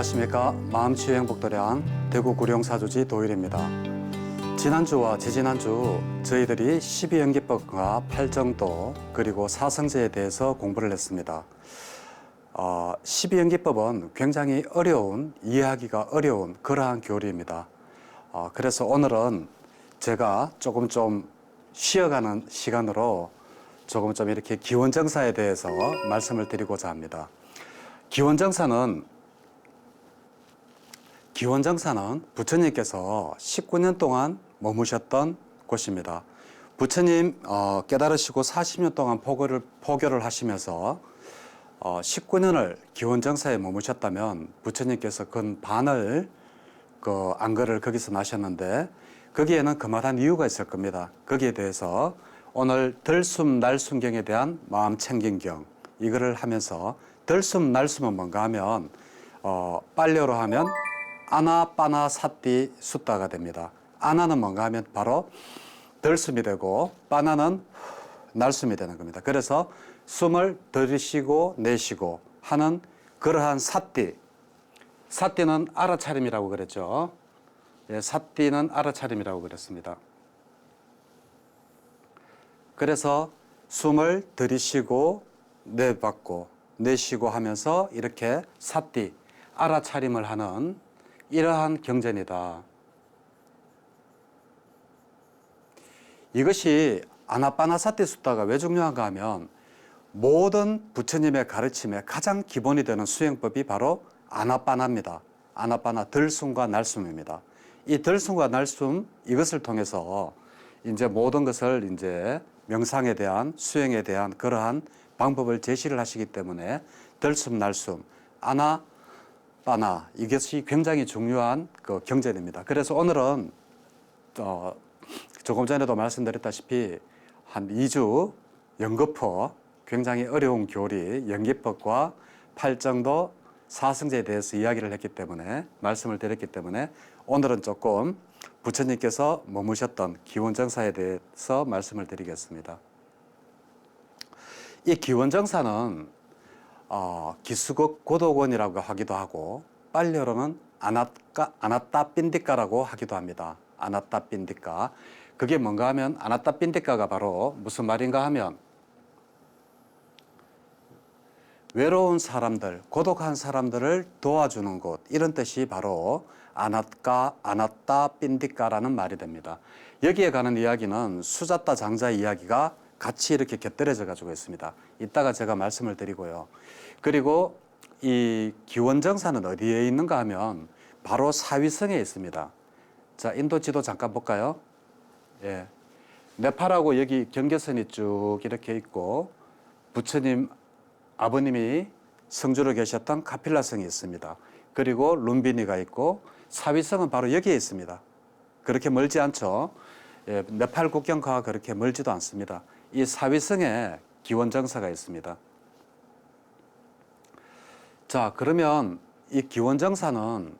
안녕하십니까. 마음치유행복도량 대구 구룡사주지 도일입니다. 지난주와 지지난주 저희들이 12연기법과 팔정도 그리고 사성제에 대해서 공부를 했습니다. 12연기법은 굉장히 어려운, 이해하기가 어려운 그러한 교리입니다. 그래서 오늘은 제가 조금 좀 쉬어가는 시간으로 조금 좀 이렇게 기원정사에 대해서 말씀을 드리고자 합니다. 기원정사는 부처님께서 19년 동안 머무셨던 곳입니다. 부처님 깨달으시고 40년 동안 포교를 하시면서 19년을 기원정사에 머무셨다면 부처님께서 근 반을 안거를 거기서 나셨는데 거기에는 그만한 이유가 있을 겁니다. 거기에 대해서 오늘 덜숨 날숨경에 대한 마음챙김경 이거를 하면서 덜숨 날숨은 뭔가 하면 빨려로 하면 아나빠나 사띠 숫다가 됩니다. 아나는 뭔가 하면 바로 덜숨이 되고 빠나는 날숨이 되는 겁니다. 그래서 숨을 들이쉬고 내쉬고 하는 그러한 사띠. 사띠는 알아차림이라고 그랬죠. 예, 사띠는 알아차림이라고 그랬습니다. 그래서 숨을 들이쉬고 내받고 내쉬고 하면서 이렇게 사띠, 알아차림을 하는 이러한 경전이다. 이것이 아나빠나사띠 숫다가 왜 중요한가 하면 모든 부처님의 가르침의 가장 기본이 되는 수행법이 바로 아나빠나입니다. 아나빠나 들숨과 날숨입니다. 이 들숨과 날숨 이것을 통해서 이제 모든 것을 이제 명상에 대한 수행에 대한 그러한 방법을 제시를 하시기 때문에 들숨 날숨 아나빠나 이것이 굉장히 중요한 경전입니다. 그래서 오늘은 조금 전에도 말씀드렸다시피 한 2주 연거포 굉장히 어려운 교리 연기법과 팔정도 사성제에 대해서 이야기를 했기 때문에 말씀을 드렸기 때문에 오늘은 조금 부처님께서 머무셨던 기원정사에 대해서 말씀을 드리겠습니다. 이 기원정사는 기수국 고도원이라고 하기도 하고 빨리어로는 아나따빈디카라고 하기도 합니다. 아나따빈디카. 그게 뭔가 하면 아나따빈디카가 바로 무슨 말인가 하면 외로운 사람들, 고독한 사람들을 도와주는 곳 이런 뜻이 바로 아나따빈디카라는 말이 됩니다. 여기에 가는 이야기는 수자따 장자 이야기가 같이 이렇게 곁들여져 가지고 있습니다. 이따가 제가 말씀을 드리고요. 그리고 이 기원정사는 어디에 있는가 하면 바로 사위성에 있습니다. 자, 인도 지도 잠깐 볼까요? 예. 네팔하고 여기 경계선이 쭉 이렇게 있고 부처님 아버님이 성주로 계셨던 카필라성이 있습니다. 그리고 룸비니가 있고 사위성은 바로 여기에 있습니다. 그렇게 멀지 않죠. 예, 네팔 국경과 그렇게 멀지도 않습니다. 이 사위성에 기원정사가 있습니다. 자, 그러면 이 기원정사는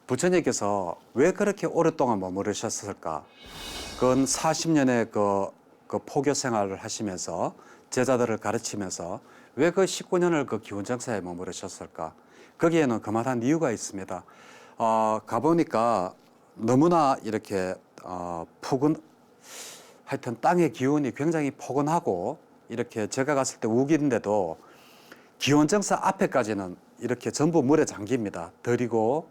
부처님께서 왜 그렇게 오랫동안 머무르셨을까? 근 40년의 그 포교 생활을 하시면서 제자들을 가르치면서 왜 그 19년을 그 기원정사에 머무르셨을까? 거기에는 그만한 이유가 있습니다. 가보니까 너무나 이렇게 하여튼 땅의 기운이 굉장히 포근하고 이렇게 제가 갔을 때 우기인데도 기원정사 앞에까지는 이렇게 전부 물에 잠깁니다. 들이고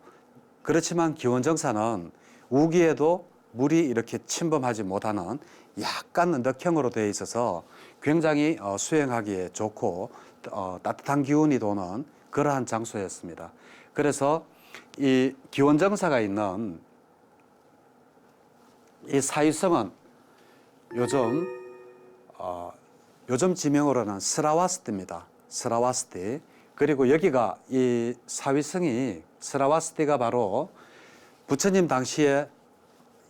그렇지만 기원정사는 우기에도 물이 이렇게 침범하지 못하는 약간 언덕형으로 되어 있어서 굉장히 수행하기에 좋고 따뜻한 기운이 도는 그러한 장소였습니다. 그래서 이 기원정사가 있는 이 사위성은 요즘 지명으로는 스라와스티입니다. 스라와스티. 그리고 여기가 이 사위성이 스라와스티가 바로 부처님 당시에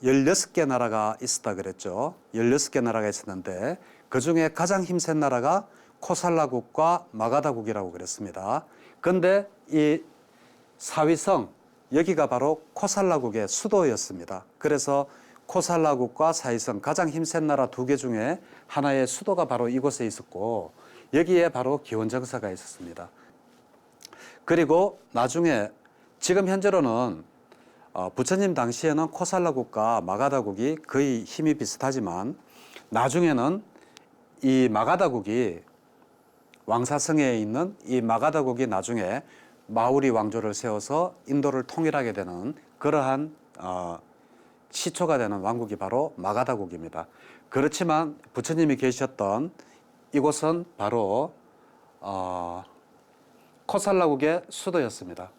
16개 나라가 있었다 그랬죠. 16개 나라가 있었는데 그중에 가장 힘센 나라가 코살라국과 마가다국이라고 그랬습니다. 그런데 이 사위성 여기가 바로 코살라국의 수도였습니다. 그래서 코살라국과 사위성 가장 힘센 나라 2개 중에 하나의 수도가 바로 이곳에 있었고 여기에 바로 기원정사가 있었습니다. 그리고 나중에 지금 현재로는 부처님 당시에는 코살라국과 마가다국이 거의 힘이 비슷하지만 나중에는 이 마가다국이 왕사성에 있는 이 마가다국이 나중에 마우리 왕조를 세워서 인도를 통일하게 되는 그러한 시초가 되는 왕국이 바로 마가다국입니다. 그렇지만 부처님이 계셨던 이곳은 바로 코살라국의 수도였습니다.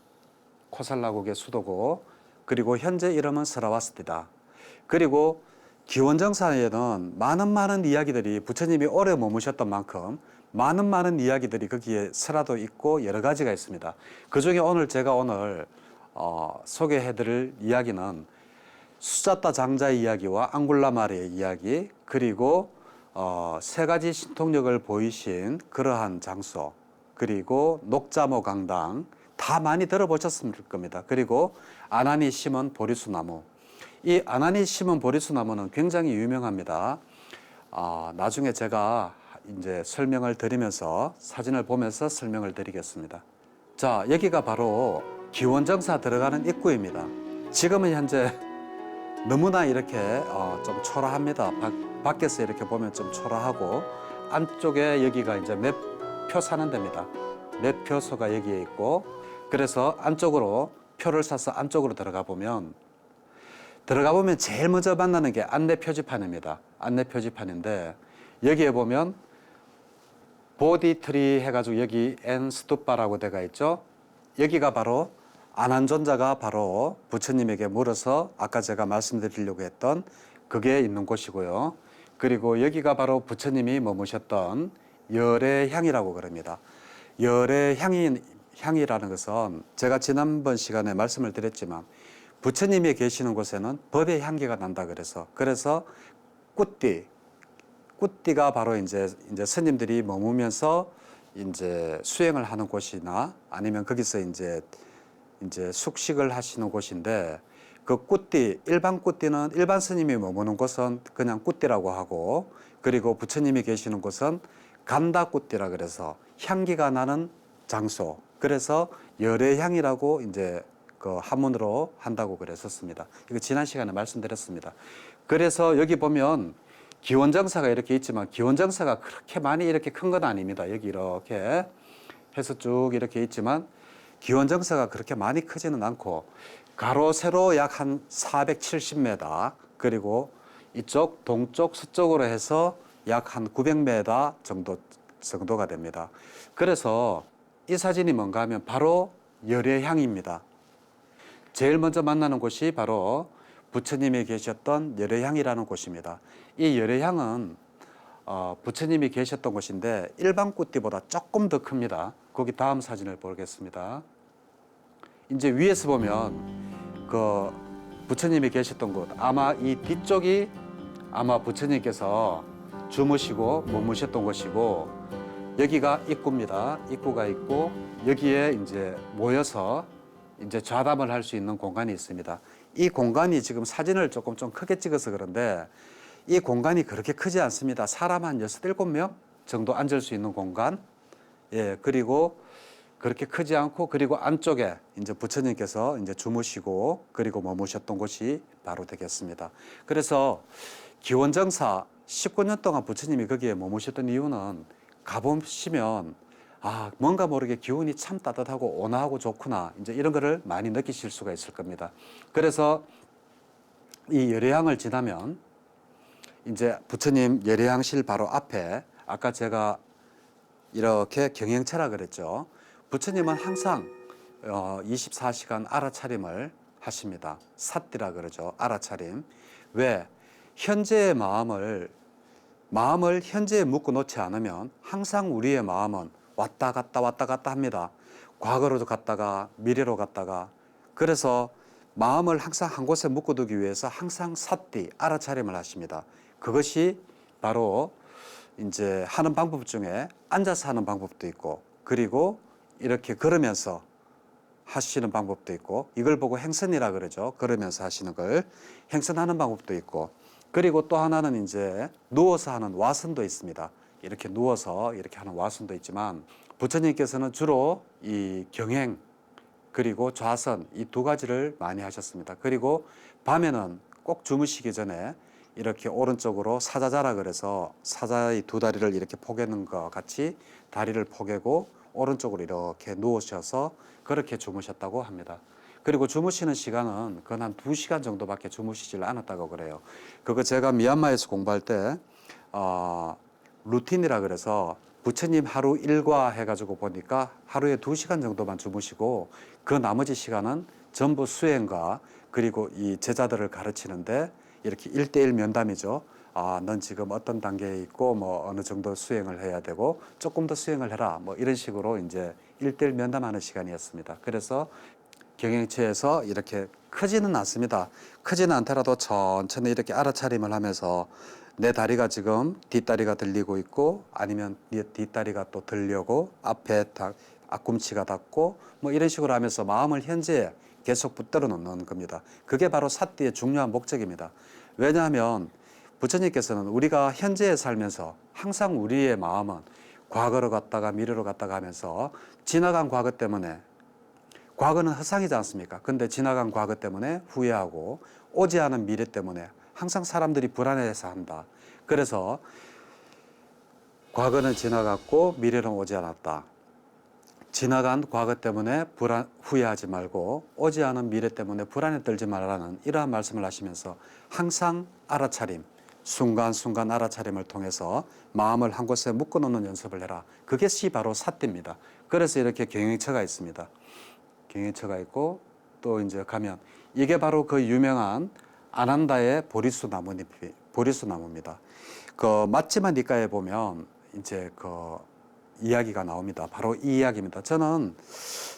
코살라국의 수도고 그리고 현재 이름은 스라와스티다. 그리고 기원정사에는 많은 이야기들이 부처님이 오래 머무셨던 만큼 많은 이야기들이 거기에 설화도 있고 여러 가지가 있습니다. 그중에 제가 오늘 소개해드릴 이야기는 수자타 장자의 이야기와 앙굴라마리의 이야기 그리고 세 가지 신통력을 보이신 그러한 장소 그리고 녹자모 강당 다 많이 들어보셨을 겁니다. 그리고 아나니 심은 보리수나무 이 아나니 심은 보리수나무는 굉장히 유명합니다. 나중에 제가 이제 설명을 드리면서 사진을 보면서 설명을 드리겠습니다. 자, 여기가 바로 기원정사 들어가는 입구입니다. 지금은 현재 너무나 이렇게 좀 초라합니다. 밖에서 이렇게 보면 좀 초라하고 안쪽에 여기가 이제 매표 사는 데입니다. 매표소가 여기에 있고 그래서 안쪽으로 표를 사서 안쪽으로 들어가 보면 제일 먼저 만나는 게 안내 표지판입니다. 안내 표지판인데 여기에 보면 보디트리 해가지고 여기 엔스투파라고 되어 있죠. 여기가 바로 아난존자가 바로 부처님에게 물어서 아까 제가 말씀드리려고 했던 그게 있는 곳이고요. 그리고 여기가 바로 부처님이 머무셨던 열애향이라고 그럽니다. 열애향이라는 것은 제가 지난번 시간에 말씀을 드렸지만 부처님이 계시는 곳에는 법의 향기가 난다 그래서 꾸띠가 바로 이제 스님들이 머무면서 이제 수행을 하는 곳이나 아니면 거기서 이제 숙식을 하시는 곳인데 그 꾸띠 일반 꾸띠는 일반 스님이 머무는 곳은 그냥 꾸띠라고 하고 그리고 부처님이 계시는 곳은 간다 꾸띠라 그래서 향기가 나는 장소 그래서 열애향이라고 이제 그 한문으로 한다고 그랬었습니다. 이거 지난 시간에 말씀드렸습니다. 그래서 여기 보면 기원정사가 이렇게 있지만 기원정사가 그렇게 많이 이렇게 큰 건 아닙니다. 여기 이렇게 해서 쭉 이렇게 있지만 기원정사가 그렇게 많이 크지는 않고 가로 세로 약 한 470m 그리고 이쪽 동쪽 서쪽으로 해서 약 한 900m 정도가 됩니다. 그래서 이 사진이 뭔가 하면 바로 열애향입니다. 제일 먼저 만나는 곳이 바로 부처님이 계셨던 열애향이라는 곳입니다. 이 열애향은 부처님이 계셨던 곳인데 일반 꾸띠보다 조금 더 큽니다. 거기 다음 사진을 보겠습니다. 이제 위에서 보면 그 부처님이 계셨던 곳 아마 이 뒤쪽이 아마 부처님께서 주무시고 머무셨던 곳이고 여기가 입구입니다. 입구가 있고 여기에 이제 모여서 이제 좌담을 할 수 있는 공간이 있습니다. 이 공간이 지금 사진을 좀 크게 찍어서 그런데 이 공간이 그렇게 크지 않습니다. 사람 한 6, 7명 정도 앉을 수 있는 공간. 예, 그리고 그렇게 크지 않고 그리고 안쪽에 이제 부처님께서 이제 주무시고 그리고 머무셨던 곳이 바로 되겠습니다. 그래서 기원정사 19년 동안 부처님이 거기에 머무셨던 이유는 가보시면 뭔가 모르게 기운이 참 따뜻하고 온화하고 좋구나 이제 이런 거를 많이 느끼실 수가 있을 겁니다. 그래서 이 열애향을 지나면 이제 부처님 열애향실 바로 앞에 아까 제가 이렇게 경행체라 그랬죠. 부처님은 항상 24시간 알아차림을 하십니다. 사띠라 그러죠. 알아차림. 왜? 현재의 마음을 현재에 묶어 놓지 않으면 항상 우리의 마음은 왔다 갔다 합니다. 과거로도 갔다가 미래로 갔다가 그래서 마음을 항상 한 곳에 묶어두기 위해서 항상 사띠 알아차림을 하십니다. 그것이 바로 이제 하는 방법 중에 앉아서 하는 방법도 있고 그리고 이렇게 걸으면서 하시는 방법도 있고 이걸 보고 행선이라 그러죠. 걸으면서 하시는 걸 행선하는 방법도 있고 그리고 또 하나는 이제 누워서 하는 와선도 있습니다. 이렇게 누워서 이렇게 하는 와선도 있지만 부처님께서는 주로 이 경행 그리고 좌선 이 두 가지를 많이 하셨습니다. 그리고 밤에는 꼭 주무시기 전에 이렇게 오른쪽으로 사자자라 그래서 사자의 두 다리를 이렇게 포개는 것 같이 다리를 포개고 오른쪽으로 이렇게 누우셔서 그렇게 주무셨다고 합니다. 그리고 주무시는 시간은 건 한 2시간 정도밖에 주무시질 않았다고 그래요. 그거 제가 미얀마에서 공부할 때 루틴이라 그래서 부처님 하루 일과 해가지고 보니까 하루에 2시간 정도만 주무시고 그 나머지 시간은 전부 수행과 그리고 이 제자들을 가르치는데 이렇게 1대1 면담이죠. 넌 지금 어떤 단계에 있고 뭐 어느 정도 수행을 해야 되고 조금 더 수행을 해라. 뭐 이런 식으로 이제 1대1 면담하는 시간이었습니다. 그래서 경행처에서 이렇게 크지는 않습니다. 크지는 않더라도 천천히 이렇게 알아차림을 하면서 내 다리가 지금 뒷다리가 들리고 있고 아니면 뒷다리가 또 들려고 앞에 앞꿈치가 닿고 뭐 이런 식으로 하면서 마음을 현재에 계속 붙들어 놓는 겁니다. 그게 바로 사띠의 중요한 목적입니다. 왜냐하면 부처님께서는 우리가 현재에 살면서 항상 우리의 마음은 과거로 갔다가 미래로 갔다가 하면서 지나간 과거 때문에 과거는 허상이지 않습니까? 근데 지나간 과거 때문에 후회하고 오지 않은 미래 때문에 항상 사람들이 불안해서 한다. 그래서 과거는 지나갔고 미래는 오지 않았다. 지나간 과거 때문에 후회하지 말고 오지 않은 미래 때문에 불안에 떨지 말라는 이러한 말씀을 하시면서 항상 알아차림, 순간순간 알아차림을 통해서 마음을 한 곳에 묶어놓는 연습을 해라. 그것이 바로 사띠입니다. 그래서 이렇게 경행처가 있습니다. 경행처가 있고 또 이제 가면 이게 바로 그 유명한 아난다의 보리수나무입니다. 그 맞지마 니까에 보면 이제 그 이야기가 나옵니다. 바로 이 이야기입니다. 저는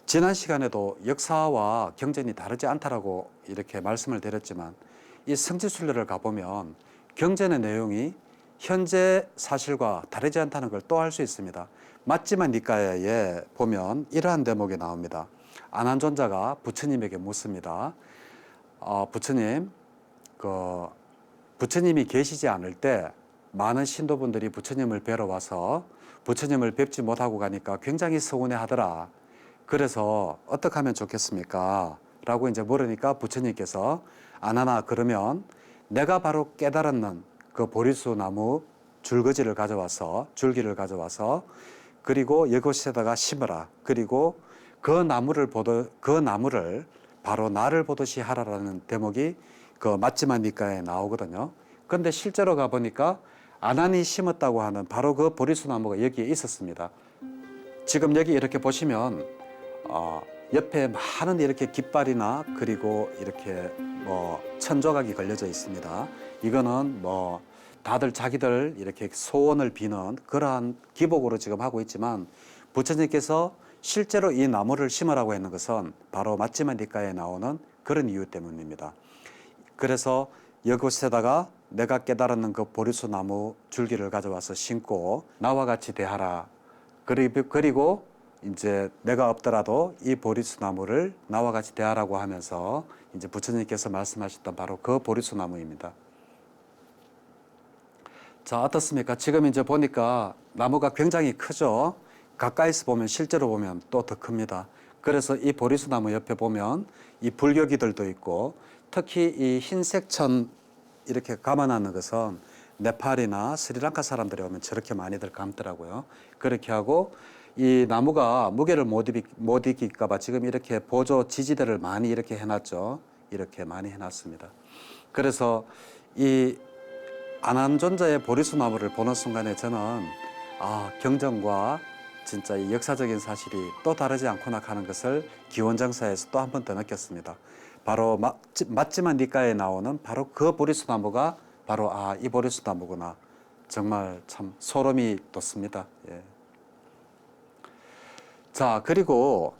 지난 시간에도 역사와 경전이 다르지 않다라고 이렇게 말씀을 드렸지만 이 성지순례를 가보면 경전의 내용이 현재 사실과 다르지 않다는 걸 또 알 수 있습니다. 맞지마 니까에 보면 이러한 대목이 나옵니다. 아난존자가 부처님에게 묻습니다. 부처님, 부처님이 계시지 않을 때 많은 신도분들이 부처님을 뵈러 와서 부처님을 뵙지 못하고 가니까 굉장히 서운해 하더라. 그래서 어떻게 하면 좋겠습니까? 라고 이제 물으니까 부처님께서 아나나 그러면 내가 바로 깨달았는 그 보리수 나무 줄기를 가져와서 그리고 이곳에다가 심어라. 그리고 그 나무를 바로 나를 보듯이 하라라는 대목이 그 맞지마 니까에 나오거든요. 그런데 실제로 가보니까 아난이 심었다고 하는 바로 그 보리수 나무가 여기에 있었습니다. 지금 여기 이렇게 보시면 옆에 많은 이렇게 깃발이나 그리고 이렇게 뭐 천조각이 걸려져 있습니다. 이거는 뭐 다들 자기들 이렇게 소원을 비는 그러한 기복으로 지금 하고 있지만 부처님께서 실제로 이 나무를 심으라고 했는 것은 바로 맞지마 니까에 나오는 그런 이유 때문입니다. 그래서 이곳에다가 내가 깨달았는 그 보리수 나무 줄기를 가져와서 심고 나와 같이 대하라. 그리고 이제 내가 없더라도 이 보리수 나무를 나와 같이 대하라고 하면서 이제 부처님께서 말씀하셨던 바로 그 보리수 나무입니다. 자, 어떻습니까? 지금 이제 보니까 나무가 굉장히 크죠? 가까이서 보면 실제로 보면 또 더 큽니다. 그래서 이 보리수 나무 옆에 보면 이 불교기들도 있고 특히 이 흰색 천 이렇게 감아놨는 것은 네팔이나 스리랑카 사람들이 오면 저렇게 많이들 감더라고요. 그렇게 하고 이 나무가 무게를 못 이길까 봐 지금 이렇게 보조 지지대를 많이 이렇게 해놨죠. 이렇게 많이 해놨습니다. 그래서 이 아난존자의 보리수 나무를 보는 순간에 저는 경전과 진짜 이 역사적인 사실이 또 다르지 않구나 하는 것을 기원정사에서 또 한 번 더 느꼈습니다. 바로 맞지마 니까에 나오는 바로 그 보리수 나무가 바로 이 보리수 나무구나. 정말 참 소름이 돋습니다. 예. 자, 그리고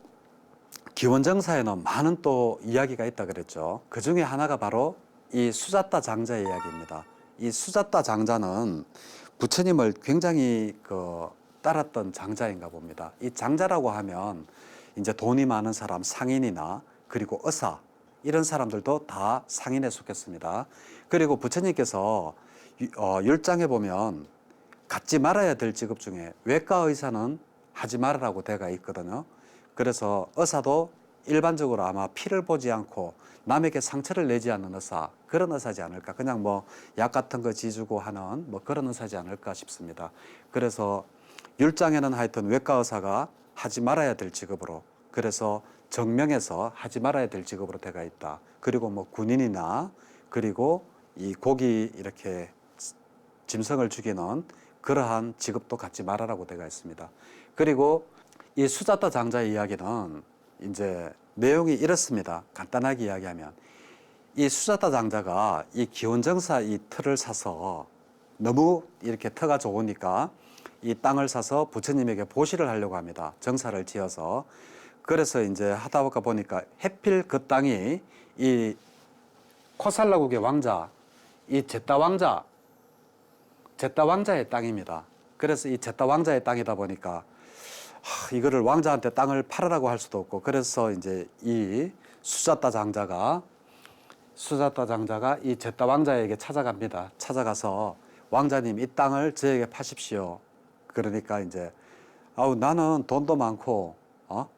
기원정사에는 많은 또 이야기가 있다 그랬죠. 그 중에 하나가 바로 이 수자따 장자의 이야기입니다. 이 수자따 장자는 부처님을 굉장히 따랐던 장자인가 봅니다. 이 장자라고 하면 이제 돈이 많은 사람, 상인이나 그리고 의사 이런 사람들도 다 상인에 속했습니다. 그리고 부처님께서 율장에 보면 갖지 말아야 될 직업 중에 외과 의사는 하지 말으라고 되어 있거든요. 그래서 의사도 일반적으로 아마 피를 보지 않고 남에게 상처를 내지 않는 의사, 그런 의사지 않을까. 그냥 뭐 약 같은 거 지주고 하는 뭐 그런 의사지 않을까 싶습니다. 그래서 율장에는 하여튼 외과 의사가 하지 말아야 될 직업으로, 그래서 정명해서 하지 말아야 될 직업으로 되어 있다. 그리고 뭐 군인이나 그리고 이 고기 이렇게 짐승을 죽이는 그러한 직업도 갖지 말아라고 되어 있습니다. 그리고 이 수자타 장자의 이야기는 이제 내용이 이렇습니다. 간단하게 이야기하면 이 수자타 장자가 이 기원정사 이 틀을 사서 너무 이렇게 터가 좋으니까 이 땅을 사서 부처님에게 보시를 하려고 합니다. 정사를 지어서. 그래서 이제 하다 보니까 해필 그 땅이 이 코살라국의 왕자, 이 제따 왕자의 땅입니다. 그래서 이 제따 왕자의 땅이다 보니까 이거를 왕자한테 땅을 팔으라고 할 수도 없고, 그래서 이제 이 수자타 장자가 이 제따 왕자에게 찾아갑니다. 찾아가서 왕자님 이 땅을 저에게 파십시오. 그러니까 이제 나는 돈도 많고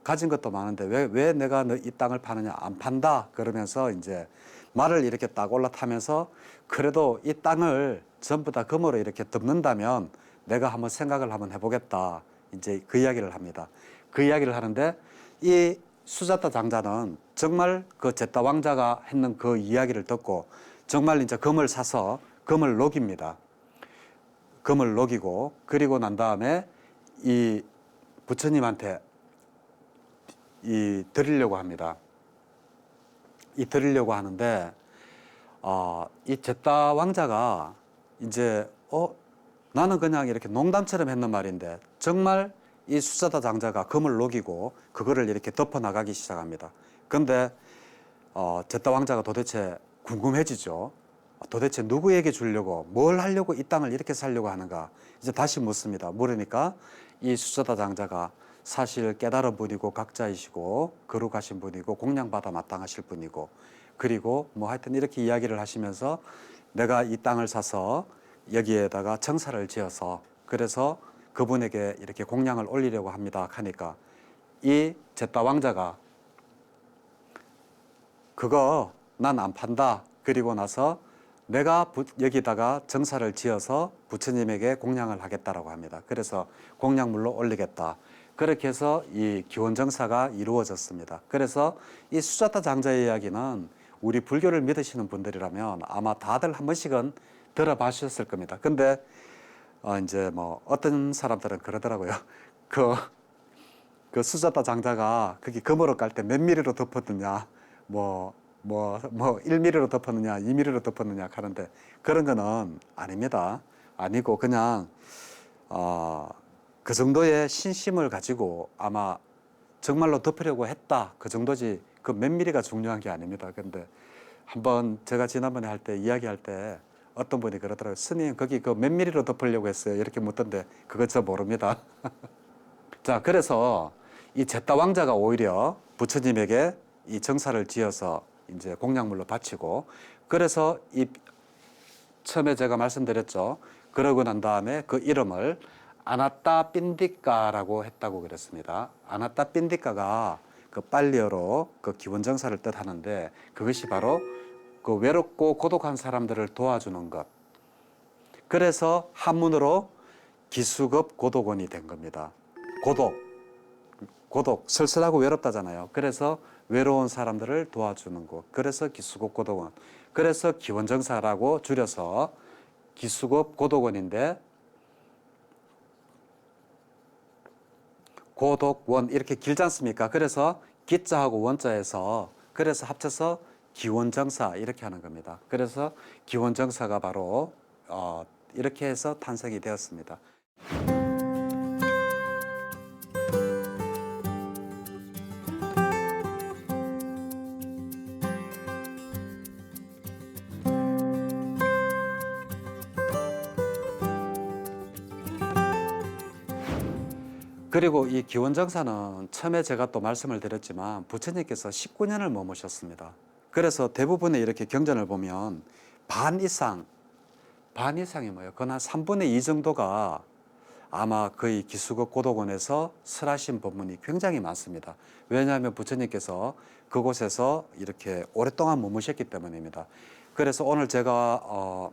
가진 것도 많은데 왜 내가 이 땅을 파느냐, 안 판다 그러면서 이제 말을 이렇게 딱 올라타면서 그래도 이 땅을 전부 다 금으로 이렇게 덮는다면 내가 한번 생각을 한번 해보겠다. 이제 그 이야기를 합니다. 그 이야기를 하는데 이 수자타 장자는 정말 그 제따 왕자가 했는 그 이야기를 듣고 정말 이제 금을 사서 금을 녹입니다. 금을 녹이고 그리고 난 다음에 이 부처님한테 드리려고 합니다. 드리려고 하는데 이 제따 왕자가 이제 나는 그냥 이렇게 농담처럼 했는 말인데 정말 이 수자타 장자가 금을 녹이고 그거를 이렇게 덮어 나가기 시작합니다. 근데 제따 왕자가 도대체 궁금해지죠. 도대체 누구에게 주려고, 뭘 하려고 이 땅을 이렇게 살려고 하는가. 이제 다시 묻습니다. 물으니까 이 수자타 장자가 사실 깨달은 분이고 각자이시고 거룩하신 분이고 공양받아 마땅하실 분이고, 그리고 뭐 하여튼 이렇게 이야기를 하시면서 내가 이 땅을 사서 여기에다가 정사를 지어서 그래서 그분에게 이렇게 공양을 올리려고 합니다 하니까 이 제따 왕자가 그거 난 안 판다. 그리고 나서 내가 여기다가 정사를 지어서 부처님에게 공양을 하겠다라고 합니다. 그래서 공양물로 올리겠다. 그렇게 해서 이 기원정사가 이루어졌습니다. 그래서 이 수자타 장자의 이야기는 우리 불교를 믿으시는 분들이라면 아마 다들 한 번씩은 들어보셨을 겁니다. 근데 이제 뭐 어떤 사람들은 그러더라고요. 그 수자타 장자가 거기 금으로 깔 때 몇 미리로 덮었느냐, 뭐 1mm로 덮었느냐, 2mm로 덮었느냐 하는데 그런 거는 아닙니다. 아니고 그냥 그 정도의 신심을 가지고 아마 정말로 덮으려고 했다. 그 정도지 그 몇 미리가 중요한 게 아닙니다. 근데 한번 제가 지난번에 할 때 이야기할 때 어떤 분이 그러더라고요. 스님 거기 그 몇 미리로 덮으려고 했어요. 이렇게 묻던데 그거 저 모릅니다. 자, 그래서 이 제따 왕자가 오히려 부처님에게 이 정사를 지어서 이제 공양물로 바치고, 그래서 이 처음에 제가 말씀드렸죠. 그러고 난 다음에 그 이름을 아나따 핀디까라고 했다고 그랬습니다. 아나따 핀디까가 그 빨리어로 그 기원정사를 뜻하는데 그것이 바로 그 외롭고 고독한 사람들을 도와주는 것. 그래서 한문으로 기수급 고독원이 된 겁니다. 고독, 쓸쓸하고 외롭다잖아요. 그래서 외로운 사람들을 도와주는 곳. 그래서 기수급 고독원. 그래서 기원정사라고 줄여서 기수급 고독원인데 고독원 이렇게 길지 않습니까? 그래서 기자하고 원자에서 그래서 합쳐서 기원정사 이렇게 하는 겁니다. 그래서 기원정사가 바로 이렇게 해서 탄생이 되었습니다. 그리고 이 기원정사는 처음에 제가 또 말씀을 드렸지만 부처님께서 19년을 머무셨습니다. 그래서 대부분의 이렇게 경전을 보면 반 이상이 뭐예요? 그건 한 3분의 2 정도가 아마 거의 기수급 고도군에서 설하신 법문이 굉장히 많습니다. 왜냐하면 부처님께서 그곳에서 이렇게 오랫동안 머무셨기 때문입니다. 그래서 오늘 제가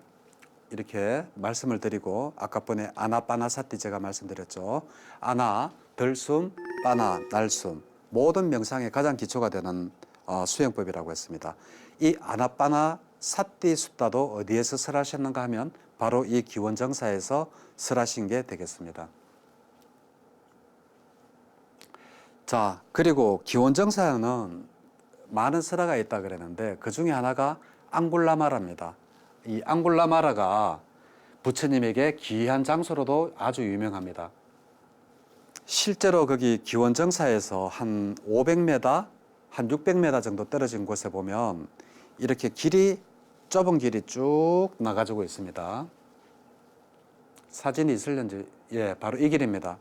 이렇게 말씀을 드리고 아까 번에 아나빠나사티 제가 말씀드렸죠. 아나, 들숨, 빠나, 날숨 모든 명상의 가장 기초가 되는 수행법이라고 했습니다. 이 아나빠나사티 숫다도 어디에서 설하셨는가 하면 바로 이 기원정사에서 설하신 게 되겠습니다. 자, 그리고 기원정사에는 많은 설화가 있다 그랬는데 그 중에 하나가 앙굴라마라입니다. 이 앙굴라마라가 부처님에게 귀한 장소로도 아주 유명합니다. 실제로 거기 기원정사에서 한 500m, 한 600m 정도 떨어진 곳에 보면 이렇게 좁은 길이 쭉 나가지고 있습니다. 사진이 있을런지, 예, 바로 이 길입니다.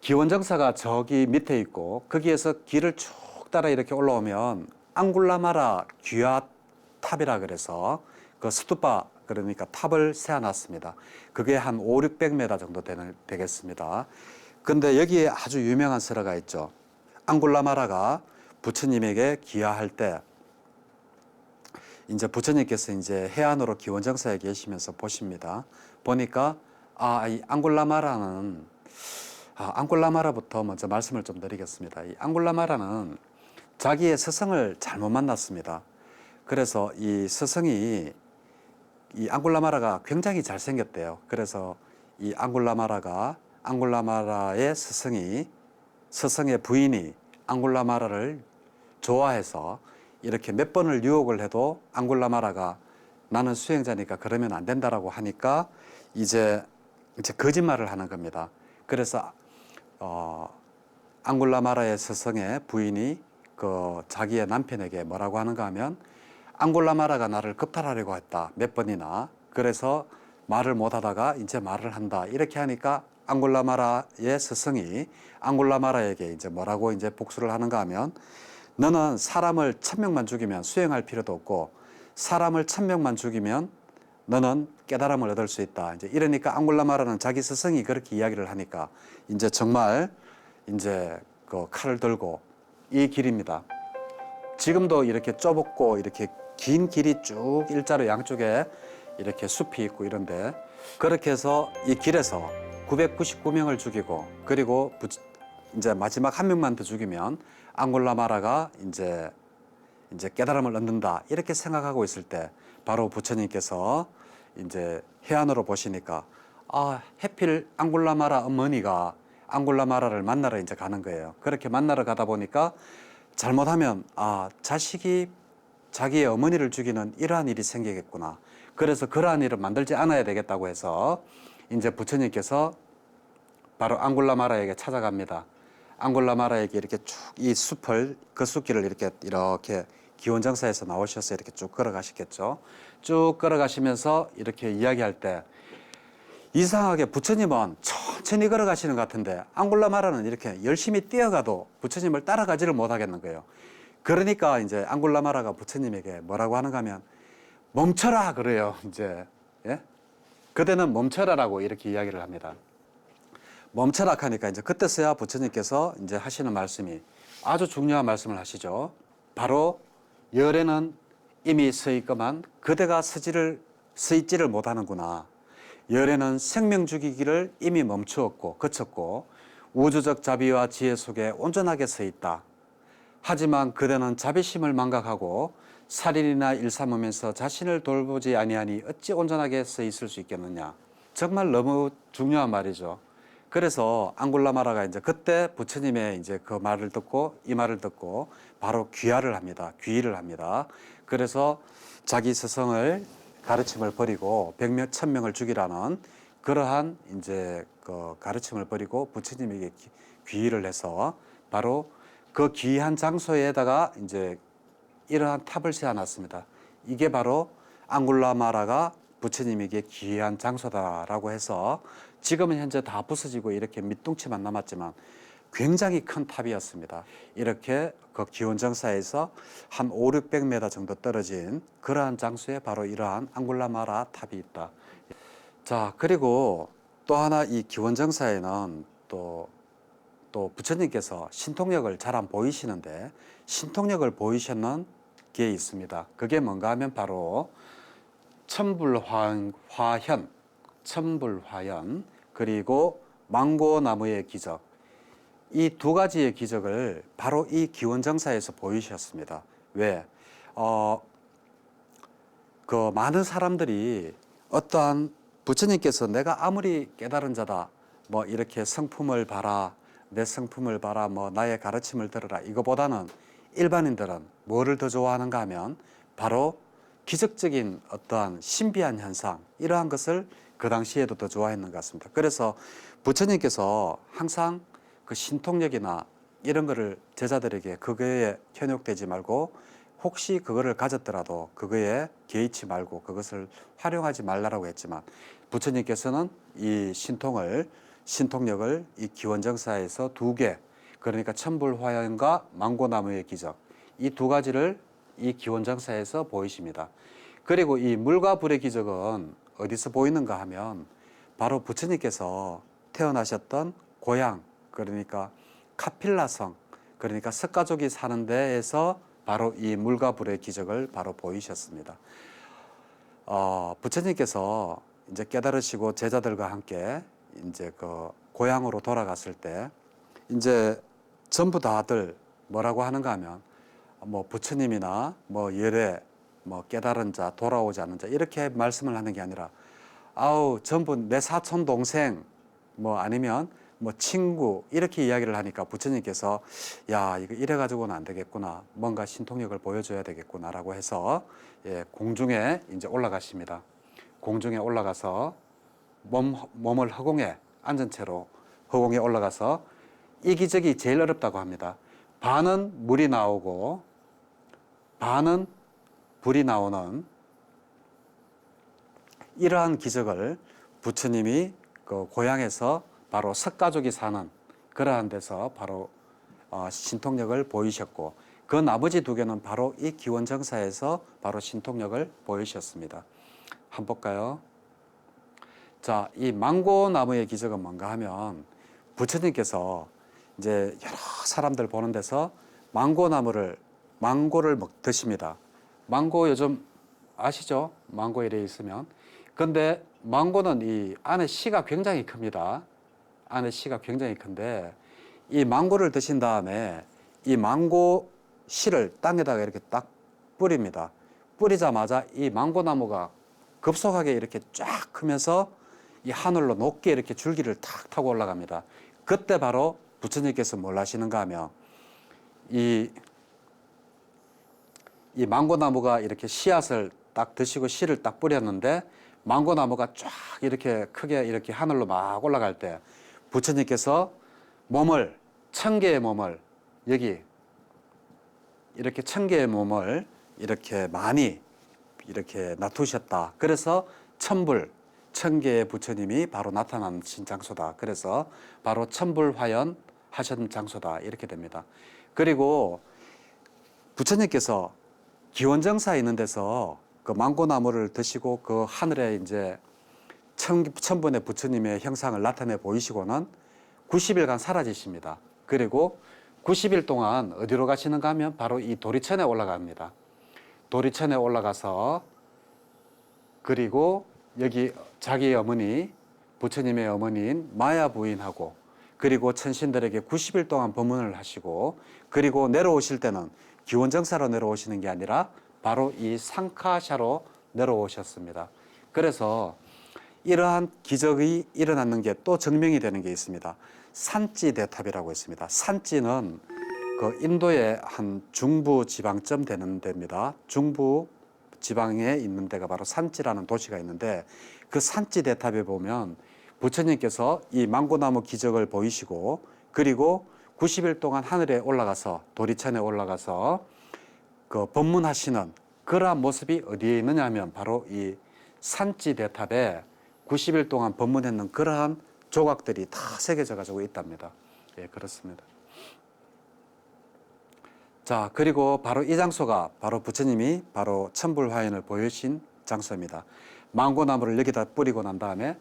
기원정사가 저기 밑에 있고 거기에서 길을 쭉 따라 이렇게 올라오면 앙굴라마라 귀화탑이라 그래서 그 스투파 그러니까 탑을 세워놨습니다. 그게 한 5, 600m 정도 되겠습니다. 근데 여기에 아주 유명한 설화가 있죠. 앙굴라마라가 부처님에게 귀화할 때 이제 부처님께서 이제 해안으로 기원정사에 계시면서 보십니다. 보니까 이 앙굴라마라는 앙굴라마라부터 먼저 말씀을 좀 드리겠습니다. 이 앙굴라마라는 자기의 스승을 잘못 만났습니다. 그래서 이 스승이 이 앙굴라마라가 굉장히 잘생겼대요. 그래서 이 앙굴라마라의 스승의 부인이 앙굴라마라를 좋아해서 이렇게 몇 번을 유혹을 해도 앙굴라마라가 나는 수행자니까 그러면 안 된다라고 하니까 이제 거짓말을 하는 겁니다. 그래서 앙굴라마라의 스승의 부인이 그 자기의 남편에게 뭐라고 하는가 하면 앙굴라마라가 나를 겁탈하려고 했다. 몇 번이나. 그래서 말을 못 하다가 이제 말을 한다. 이렇게 하니까 앙굴라마라의 스승이 앙굴라마라에게 이제 뭐라고 이제 복수를 하는가 하면 너는 사람을 1000명만 죽이면 수행할 필요도 없고 사람을 1000명만 죽이면 너는 깨달음을 얻을 수 있다. 이제 이러니까 앙굴라마라는 자기 스승이 그렇게 이야기를 하니까 이제 정말 이제 그 칼을 들고 이 길입니다. 지금도 이렇게 좁고 이렇게 긴 길이 쭉 일자로 양쪽에 이렇게 숲이 있고 이런데 그렇게 해서 이 길에서 999명을 죽이고 그리고 이제 마지막 한 명만 더 죽이면 앙굴라마라가 이제 깨달음을 얻는다 이렇게 생각하고 있을 때 바로 부처님께서 이제 해안으로 보시니까 해필 앙굴라마라 어머니가 앙굴라마라를 만나러 이제 가는 거예요. 그렇게 만나러 가다 보니까 잘못하면 자식이 자기의 어머니를 죽이는 이러한 일이 생기겠구나. 그래서 그러한 일을 만들지 않아야 되겠다고 해서 이제 부처님께서 바로 앙굴라마라에게 찾아갑니다. 앙굴라마라에게 이렇게 쭉 이 숲을 그 숲길을 이렇게 기원정사에서 나오셔서 이렇게 쭉 걸어가시겠죠. 쭉 걸어가시면서 이렇게 이야기할 때 이상하게 부처님은 천천히 걸어가시는 것 같은데 앙굴라마라는 이렇게 열심히 뛰어가도 부처님을 따라가지를 못하겠는 거예요. 그러니까 이제 앙굴라마라가 부처님에게 뭐라고 하는가 하면 멈춰라 그래요. 이제 예? 그대는 멈춰라라고 이렇게 이야기를 합니다. 멈춰라 하니까 이제 그때서야 부처님께서 이제 하시는 말씀이 아주 중요한 말씀을 하시죠. 바로 열에는 이미 서 있거만 그대가 서 있지를 못하는구나. 열에는 생명 죽이기를 이미 멈추었고 그쳤고 우주적 자비와 지혜 속에 온전하게 서 있다. 하지만 그대는 자비심을 망각하고 살인이나 일삼으면서 자신을 돌보지 아니하니 어찌 온전하게 서 있을 수 있겠느냐. 정말 너무 중요한 말이죠. 그래서 앙굴라마라가 이제 그때 부처님의 이제 그 말을 듣고 이 말을 듣고 바로 귀화를 합니다. 귀의를 합니다. 그래서 자기 스승을 가르침을 버리고 100명, 1000명을 죽이라는 그러한 이제 그 가르침을 버리고 부처님에게 귀의를 해서 바로 그 귀한 장소에다가 이제 이러한 탑을 세워놨습니다. 이게 바로 앙굴라마라가 부처님에게 귀한 장소다라고 해서 지금은 현재 다 부서지고 이렇게 밑둥치만 남았지만 굉장히 큰 탑이었습니다. 이렇게 그 기원정사에서 한 5, 600m 정도 떨어진 그러한 장소에 바로 이러한 앙굴라마라 탑이 있다. 자, 그리고 또 하나 이 기원정사에는 또 부처님께서 신통력을 잘 안 보이시는데 신통력을 보이셨는 게 있습니다. 그게 뭔가 하면 바로 천불화현 그리고 망고나무의 기적, 이 두 가지의 기적을 바로 이 기원정사에서 보이셨습니다. 왜? 그 많은 사람들이 어떠한 부처님께서 내가 아무리 깨달은 자다, 뭐 이렇게 성품을 봐라, 내 성품을 봐라, 뭐 나의 가르침을 들어라, 이거보다는 일반인들은 뭐를 더 좋아하는가 하면 바로 기적적인 어떠한 신비한 현상, 이러한 것을 그 당시에도 더 좋아했는 것 같습니다. 그래서 부처님께서 항상 그 신통력이나 이런 거를 제자들에게 그거에 현혹되지 말고, 혹시 그거를 가졌더라도 그거에 개의치 말고 그것을 활용하지 말라고 했지만, 부처님께서는 이 신통력을 이 기원정사에서 두 개, 그러니까 천불화현과 망고나무의 기적, 이 두 가지를 이 기원정사에서 보이십니다. 그리고 이 물과 불의 기적은 어디서 보이는가 하면 바로 부처님께서 태어나셨던 고향, 그러니까 카필라성, 그러니까 석가족이 사는 데에서 바로 이 물과 불의 기적을 바로 보이셨습니다. 부처님께서 이제 깨달으시고 제자들과 함께 이제 그 고향으로 돌아갔을 때 이제 전부 다들 뭐라고 하는가 하면 뭐 부처님이나 뭐 열애, 뭐 깨달은 자, 돌아오지 않는 자, 이렇게 말씀을 하는 게 아니라 아우 전부 내 사촌 동생, 뭐 아니면 뭐 친구, 이렇게 이야기를 하니까 부처님께서 야, 이거 이래 가지고는 안 되겠구나, 뭔가 신통력을 보여줘야 되겠구나라고 해서 공중에 이제 올라가십니다. 공중에 올라가서 몸을 허공에 앉은 채로 허공에 올라가서 이 기적이 제일 어렵다고 합니다. 반은 물이 나오고 반은 불이 나오는 이러한 기적을 부처님이 그 고향에서 바로 석가족이 사는 그러한 데서 바로 신통력을 보이셨고, 그 나머지 두 개는 바로 이 기원정사에서 바로 신통력을 보이셨습니다. 한번 볼까요? 자, 이 망고나무의 기적은 뭔가 하면 부처님께서 이제 여러 사람들 보는 데서 망고를 드십니다. 망고 요즘 아시죠? 망고 이래 있으면. 근데 망고는 이 안에 씨가 굉장히 큽니다. 안에 씨가 굉장히 큰데 이 망고를 드신 다음에 이 망고 씨를 땅에다가 이렇게 딱 뿌립니다. 뿌리자마자 이 망고나무가 급속하게 이렇게 쫙 크면서 이 하늘로 높게 이렇게 줄기를 탁 타고 올라갑니다. 그때 바로 부처님께서 뭘 하시는가 하면 이 망고나무가 이렇게 씨앗을 딱 드시고 씨를 딱 뿌렸는데 망고나무가 쫙 이렇게 크게 이렇게 하늘로 막 올라갈 때 부처님께서 몸을 1000개의 몸을 여기 이렇게 1000개의 몸을 이렇게 많이 이렇게 놔두셨다. 그래서 천불 1000개의 부처님이 바로 나타나신 장소다. 그래서 바로 천불화현 하신 장소다. 이렇게 됩니다. 그리고 부처님께서 기원정사에 있는 데서 그 망고나무를 드시고 그 하늘에 이제 천분의 부처님의 형상을 나타내 보이시고는 90일간 사라지십니다. 그리고 90일 동안 어디로 가시는가 하면 바로 이 도리천에 올라갑니다. 도리천에 올라가서 그리고 여기 자기 어머니, 부처님의 어머니인 마야 부인하고 그리고 천신들에게 90일 동안 법문을 하시고, 그리고 내려오실 때는 기원정사로 내려오시는 게 아니라 바로 이 상카샤로 내려오셨습니다. 그래서 이러한 기적이 일어나는 게 또 증명이 되는 게 있습니다. 산지 대탑이라고 있습니다. 산지는 그 인도의 한 중부 지방쯤 되는 데입니다. 중부 지방에 있는 데가 바로 산지라는 도시가 있는데, 그 산지 대탑에 보면 부처님께서 이 망고나무 기적을 보이시고, 그리고 90일 동안 하늘에 올라가서 도리천에 올라가서 그 법문하시는 그러한 모습이 어디에 있느냐 하면 바로 이 산지 대탑에 90일 동안 법문했는 그러한 조각들이 다 새겨져 가지고 있답니다. 예, 그렇습니다. 자, 그리고 바로 이 장소가 바로 부처님이 바로 천불화현을 보여주신 장소입니다. 망고나무를 여기다 뿌리고 난 다음에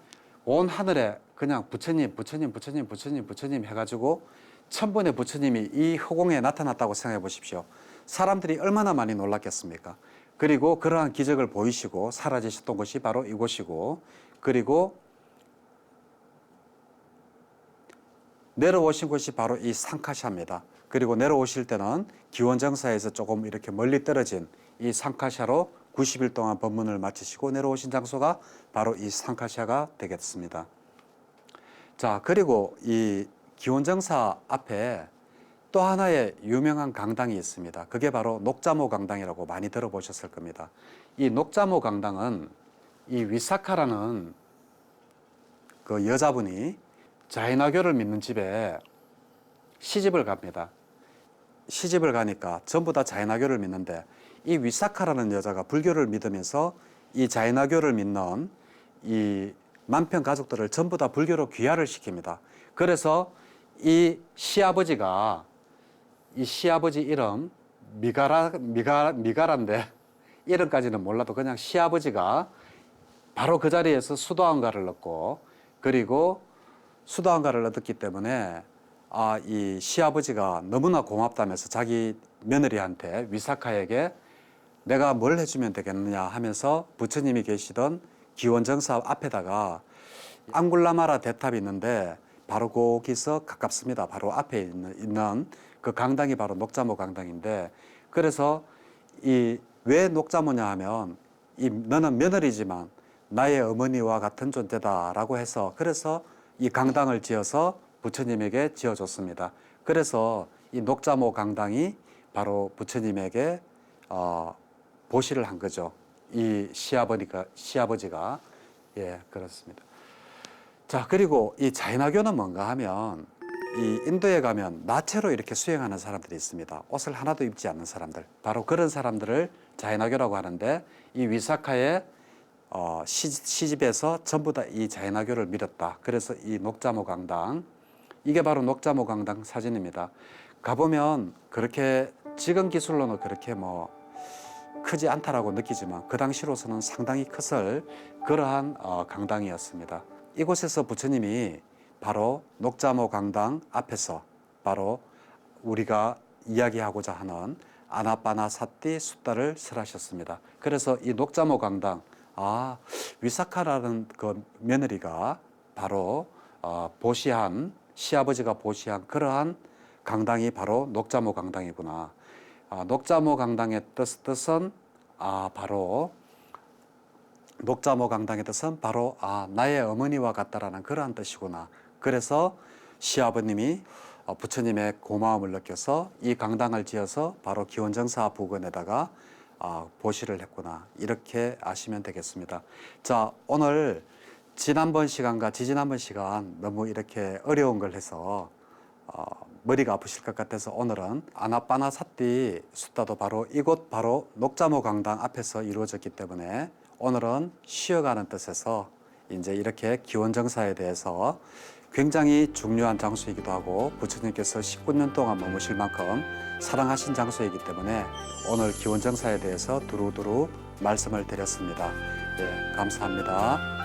온 하늘에 그냥 부처님, 부처님, 부처님, 부처님, 부처님 해가지고 1000분의 부처님이 이 허공에 나타났다고 생각해 보십시오. 사람들이 얼마나 많이 놀랐겠습니까? 그리고 그러한 기적을 보이시고 사라지셨던 곳이 바로 이곳이고, 그리고 내려오신 곳이 바로 이 상카샤입니다. 그리고 내려오실 때는 기원정사에서 조금 이렇게 멀리 떨어진 이 상카샤로 90일 동안 법문을 마치시고 내려오신 장소가 바로 이 상카샤가 되겠습니다. 자, 그리고 이 기원정사 앞에 또 하나의 유명한 강당이 있습니다. 그게 바로 녹자모 강당이라고 많이 들어보셨을 겁니다. 이 녹자모 강당은 이 위사카라는 그 여자분이 자이나교를 믿는 집에 시집을 갑니다. 시집을 가니까 전부 다 자이나교를 믿는데 이 위사카라는 여자가 불교를 믿으면서 이 자이나교를 믿는 이 남편 가족들을 전부 다 불교로 귀화를 시킵니다. 그래서 이 시아버지가 이 시아버지 이름 미가라인데 이름까지는 몰라도 그냥 시아버지가 바로 그 자리에서 수도한가를 넣고, 그리고 수도한가를 얻었기 때문에 이 시아버지가 너무나 고맙다면서 자기 며느리한테 위사카에게 내가 뭘 해주면 되겠느냐 하면서 부처님이 계시던 기원정사 앞에다가 앙굴라마라 대탑이 있는데 바로 거기서 가깝습니다. 바로 앞에 있는 그 강당이 바로 녹자모 강당인데, 그래서 이 왜 녹자모냐 하면 이 너는 며느리지만 나의 어머니와 같은 존재다라고 해서 그래서 이 강당을 지어서 부처님에게 지어줬습니다. 그래서 이 녹자모 강당이 바로 부처님에게 보시를 한 거죠. 이 시아버지가 예, 그렇습니다. 자, 그리고 이 자이나교는 뭔가 하면 이 인도에 가면 나체로 이렇게 수행하는 사람들이 있습니다. 옷을 하나도 입지 않는 사람들. 바로 그런 사람들을 자이나교라고 하는데, 이 위사카의 시집에서 전부 다 이 자이나교를 믿었다. 그래서 이 녹자모 강당, 이게 바로 녹자모 강당 사진입니다. 가보면 그렇게 지금 기술로는 그렇게 뭐 크지 않다라고 느끼지만 그 당시로서는 상당히 컸을 그러한 강당이었습니다. 이곳에서 부처님이 바로 녹자모 강당 앞에서 바로 우리가 이야기하고자 하는 아나빠나사티 숫다를 설하셨습니다. 그래서 이 녹자모 강당, 위사카라는 그 며느리가 바로 보시한, 시아버지가 보시한 그러한 강당이 바로 녹자모 강당이구나. 녹자모 강당의 뜻은 바로 녹자모 강당의 뜻은 바로 나의 어머니와 같다라는 그러한 뜻이구나. 그래서 시아버님이 부처님의 고마움을 느껴서 이 강당을 지어서 바로 기원정사 부근에다가 보시를 했구나. 이렇게 아시면 되겠습니다. 자, 오늘 지난번 시간과 지지난번 시간 너무 이렇게 어려운 걸 해서 머리가 아프실 것 같아서 오늘은 아나빠나사티 숫다도 바로 이곳 바로 녹자모 강당 앞에서 이루어졌기 때문에 오늘은 쉬어가는 뜻에서 이제 이렇게 기원정사에 대해서 굉장히 중요한 장소이기도 하고 부처님께서 19년 동안 머무실 만큼 사랑하신 장소이기 때문에 오늘 기원정사에 대해서 두루두루 말씀을 드렸습니다. 예, 감사합니다.